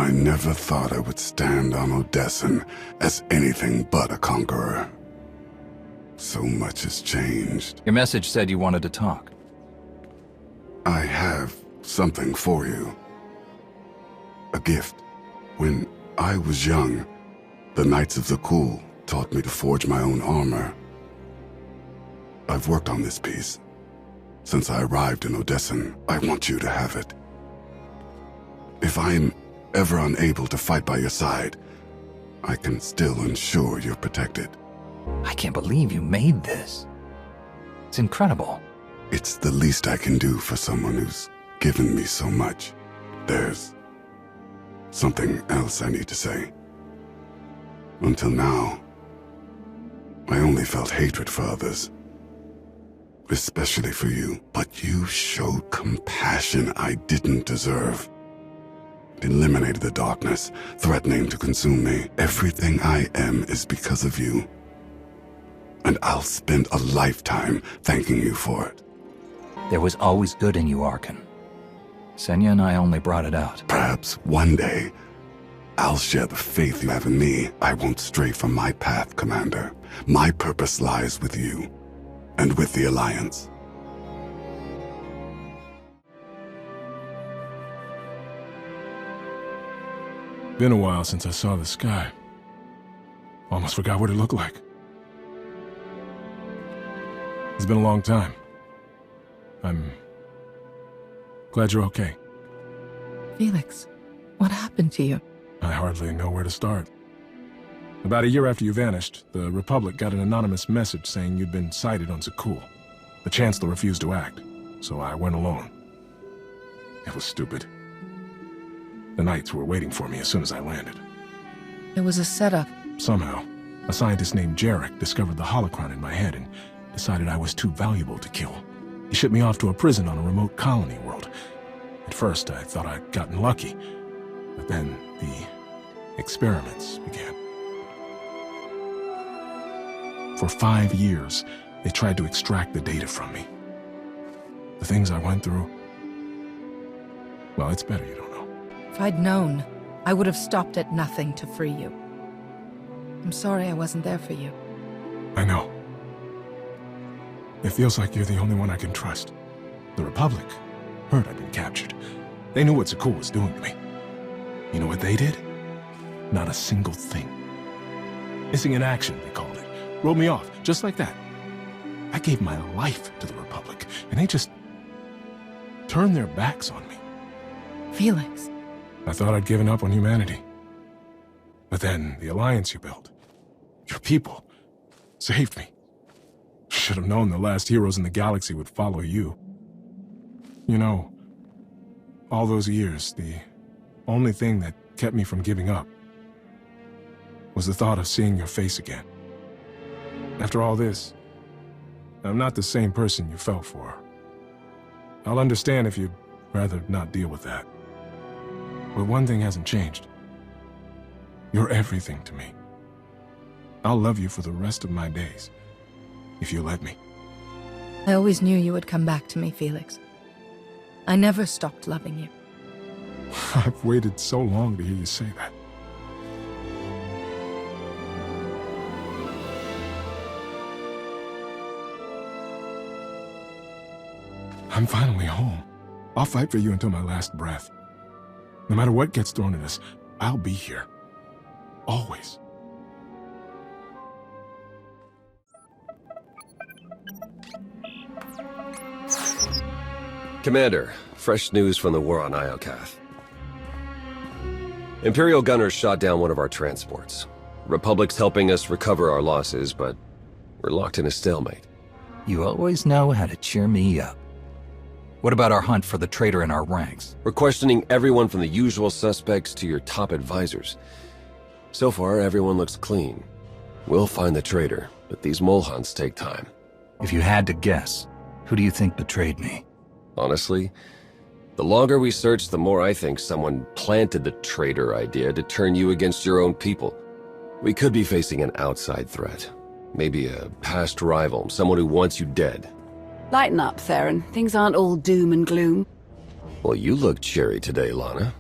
I never thought I would stand on Odessen as anything but a conqueror. So much has changed. Your message said you wanted to talk. I have something for you. A gift. When I was young, the Knights of the Cool taught me to forge my own armor. I've worked on this piece. Since I arrived in Odessen, I want you to have it. If I am ever unable to fight by your side, I can still ensure you're protected. I can't believe you made this. It's incredible. It's the least I can do for someone who's given me so much. There's something else I need to say. Until now, I only felt hatred for others. Especially for you. But you showed compassion I didn't deserve. Eliminated the darkness, threatening to consume me. Everything I am is because of you. And I'll spend a lifetime thanking you for it. There was always good in you, Arkan. Senya and I only brought it out. Perhaps one day, I'll share the faith you have in me. I won't stray from my path, Commander. My purpose lies with you, and with the Alliance. Been a while since I saw the sky. Almost forgot what it looked like. It's been a long time. I'm glad you're okay. Felix, what happened to you? I hardly know where to start. About a year after you vanished, the Republic got an anonymous message saying you'd been sighted on Zakul. The Chancellor refused to act, so I went alone. It was stupid. The Knights were waiting for me as soon as I landed. It was a setup. Somehow, a scientist named Jarek discovered the holocron in my head and decided I was too valuable to kill. He shipped me off to a prison on a remote colony world. At first, I thought I'd gotten lucky, but then the experiments began. For 5 years, they tried to extract the data from me. The things I went through, well, it's better you don't know. If I'd known, I would have stopped at nothing to free you. I'm sorry I wasn't there for you. I know. It feels like you're the only one I can trust. The Republic heard I'd been captured. They knew what Zakul was doing to me. You know what they did? Not a single thing. Missing in action, they called it. Wrote me off, just like that. I gave my life to the Republic, and they just turned their backs on me. Felix. I thought I'd given up on humanity. But then the alliance you built, your people, saved me. Should have known the last heroes in the galaxy would follow you. You know, all those years, the only thing that kept me from giving up was the thought of seeing your face again. After all this, I'm not the same person you fell for. I'll understand if you'd rather not deal with that. But one thing hasn't changed. You're everything to me. I'll love you for the rest of my days, if you let me. I always knew you would come back to me, Felix. I never stopped loving you. I've waited so long to hear you say that. I'm finally home. I'll fight for you until my last breath. No matter what gets thrown at us, I'll be here. Always. Commander, fresh news from the war on Iokath. Imperial gunners shot down one of our transports. Republic's helping us recover our losses, but we're locked in a stalemate. You always know how to cheer me up. What about our hunt for the traitor in our ranks? We're questioning everyone from the usual suspects to your top advisors. So far, everyone looks clean. We'll find the traitor, but these mole hunts take time. If you had to guess, who do you think betrayed me? Honestly, the longer we search, the more I think someone planted the traitor idea to turn you against your own people. We could be facing an outside threat. Maybe a past rival, someone who wants you dead. Lighten up, Theron. Things aren't all doom and gloom. Well, you look cheery today, Lana.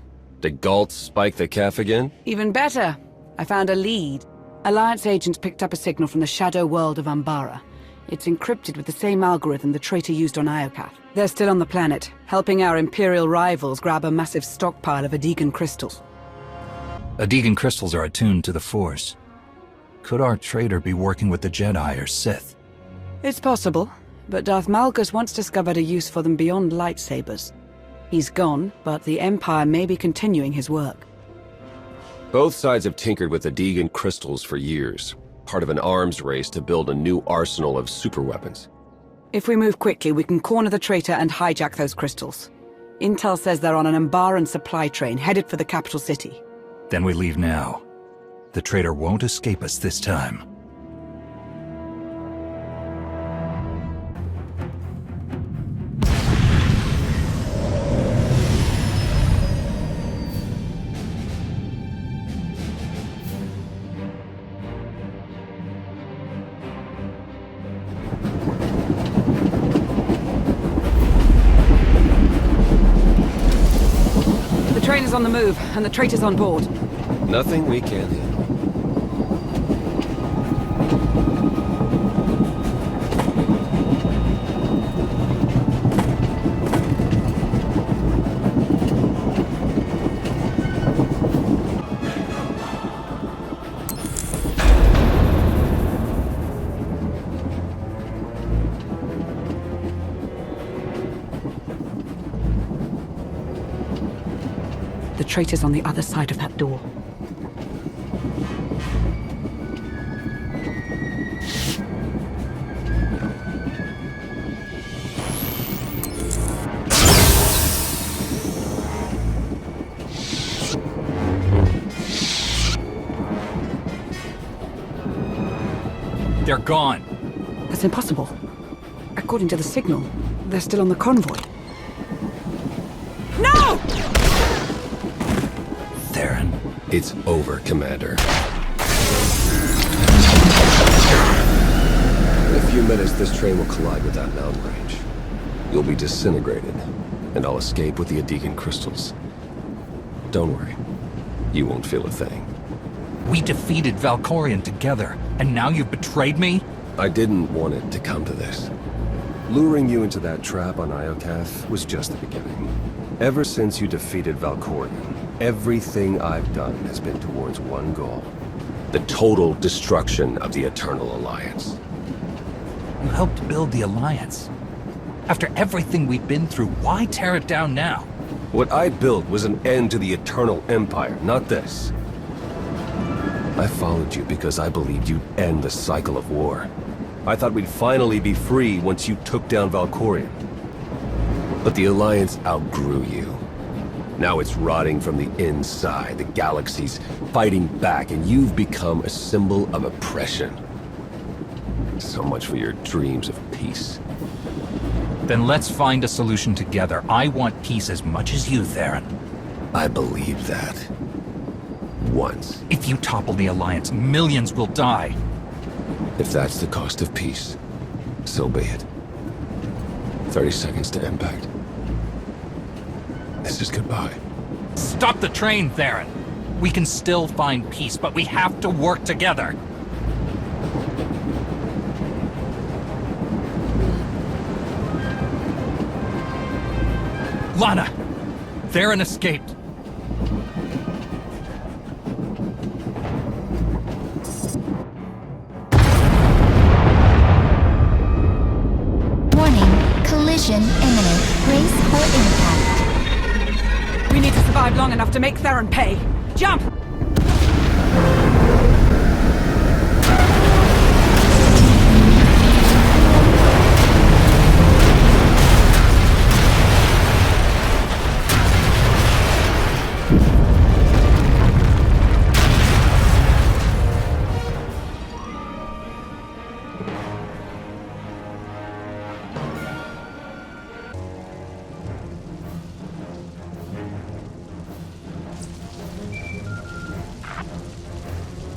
Did Galt spike the calf again? Even better. I found a lead. Alliance agents picked up a signal from the shadow world of Umbara. It's encrypted with the same algorithm the traitor used on Iokath. They're still on the planet, helping our Imperial rivals grab a massive stockpile of Adegan crystals. Adegan crystals are attuned to the Force. Could our traitor be working with the Jedi or Sith? It's possible, but Darth Malgus once discovered a use for them beyond lightsabers. He's gone, but the Empire may be continuing his work. Both sides have tinkered with Adegan crystals for years, part of an arms race to build a new arsenal of superweapons. If we move quickly, we can corner the traitor and hijack those crystals. Intel says they're on an Umbaran supply train headed for the capital city. Then we leave now. The traitor won't escape us this time. The train is on the move, and the traitor's on board. Nothing we can't handle. The traitor's on the other side of that door. They're gone. That's impossible. According to the signal, they're still on the convoy. No! Theron. It's over, Commander. In a few minutes, this train will collide with that mountain range. You'll be disintegrated, and I'll escape with the Adegan crystals. Don't worry. You won't feel a thing. We defeated Valkorion together, and now you've betrayed me? I didn't want it to come to this. Luring you into that trap on Iokath was just the beginning. Ever since you defeated Valkorion, everything I've done has been towards one goal. The total destruction of the Eternal Alliance. You helped build the Alliance. After everything we've been through, why tear it down now? What I built was an end to the Eternal Empire, not this. I followed you because I believed you'd end the cycle of war. I thought we'd finally be free once you took down Valkorion. But the Alliance outgrew you. Now it's rotting from the inside, the galaxy's fighting back, and you've become a symbol of oppression. So much for your dreams of peace. Then let's find a solution together. I want peace as much as you, Theron. I believe that. Once. If you topple the Alliance, millions will die. If that's the cost of peace, so be it. 30 seconds to impact. This is goodbye. Stop the train, Theron! We can still find peace, but we have to work together. Lana! Theron escaped. Collision imminent. Brace for impact. We need to survive long enough to make Theron pay. Jump!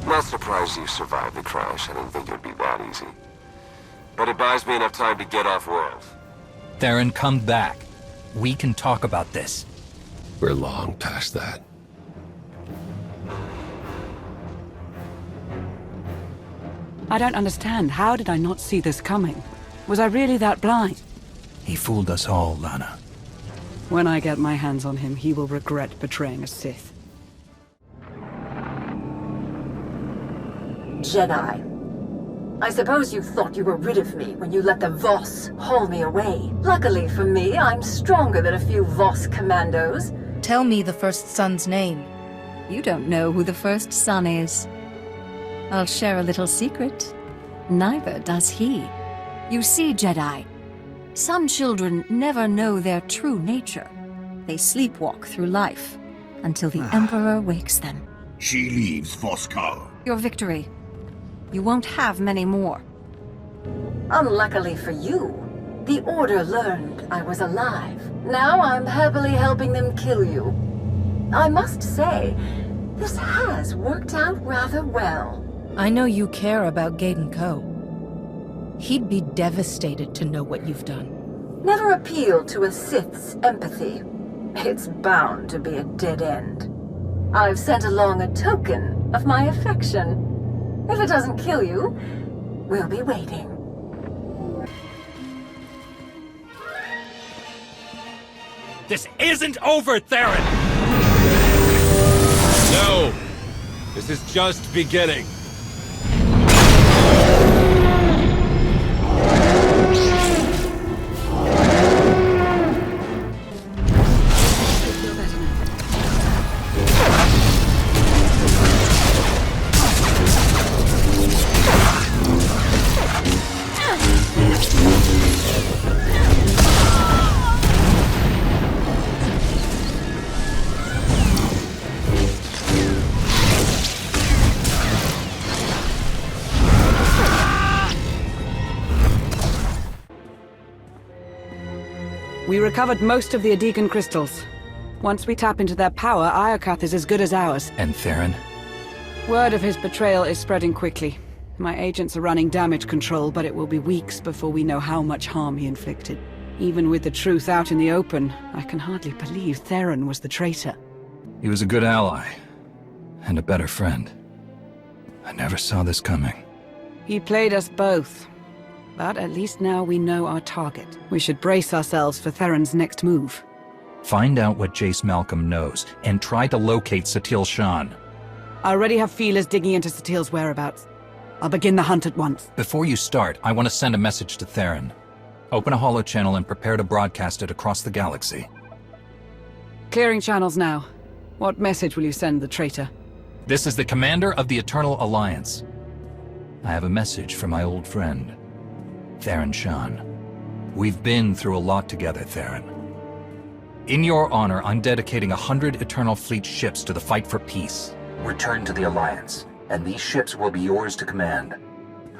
Not surprised you survived the crash. I didn't think it would be that easy. But it buys me enough time to get off-world. Theron, come back. We can talk about this. We're long past that. I don't understand. How did I not see this coming? Was I really that blind? He fooled us all, Lana. When I get my hands on him, he will regret betraying a Sith. Jedi. I suppose you thought you were rid of me when you let the Voss haul me away. Luckily for me, I'm stronger than a few Voss commandos. Tell me the first son's name. You don't know who the first son is. I'll share a little secret. Neither does he. You see, Jedi, some children never know their true nature. They sleepwalk through life until the Emperor wakes them. She leaves Voskar. Your victory. You won't have many more. Unluckily for you, the Order learned I was alive. Now I'm happily helping them kill you. I must say, this has worked out rather well. I know you care about Gaiden Ko. He'd be devastated to know what you've done. Never appeal to a Sith's empathy. It's bound to be a dead end. I've sent along a token of my affection. If it doesn't kill you, we'll be waiting. This isn't over, Theron! No! This is just beginning. We recovered most of the Adegan crystals. Once we tap into their power, Iokath is as good as ours. And Theron? Word of his betrayal is spreading quickly. My agents are running damage control, but it will be weeks before we know how much harm he inflicted. Even with the truth out in the open, I can hardly believe Theron was the traitor. He was a good ally. And a better friend. I never saw this coming. He played us both. But at least now we know our target. We should brace ourselves for Theron's next move. Find out what Jace Malcolm knows, and try to locate Satil Shan. I already have feelers digging into Satil's whereabouts. I'll begin the hunt at once. Before you start, I want to send a message to Theron. Open a holochannel and prepare to broadcast it across the galaxy. Clearing channels now. What message will you send the traitor? This is the commander of the Eternal Alliance. I have a message from my old friend, Theron Shan. We've been through a lot together, Theron. In your honor, I'm dedicating 100 Eternal Fleet ships to the fight for peace. Return to the Alliance, and these ships will be yours to command.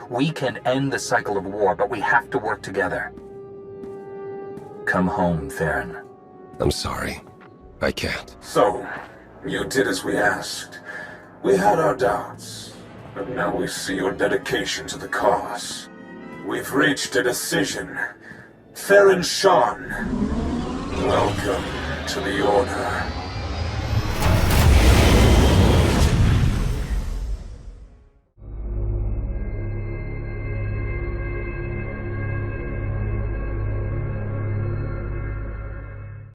We can end the cycle of war, but we have to work together. Come home, Theron. I'm sorry. I can't. So, you did as we asked. We had our doubts, but now we see your dedication to the cause. We've reached a decision. Theron Shan, welcome to the Order.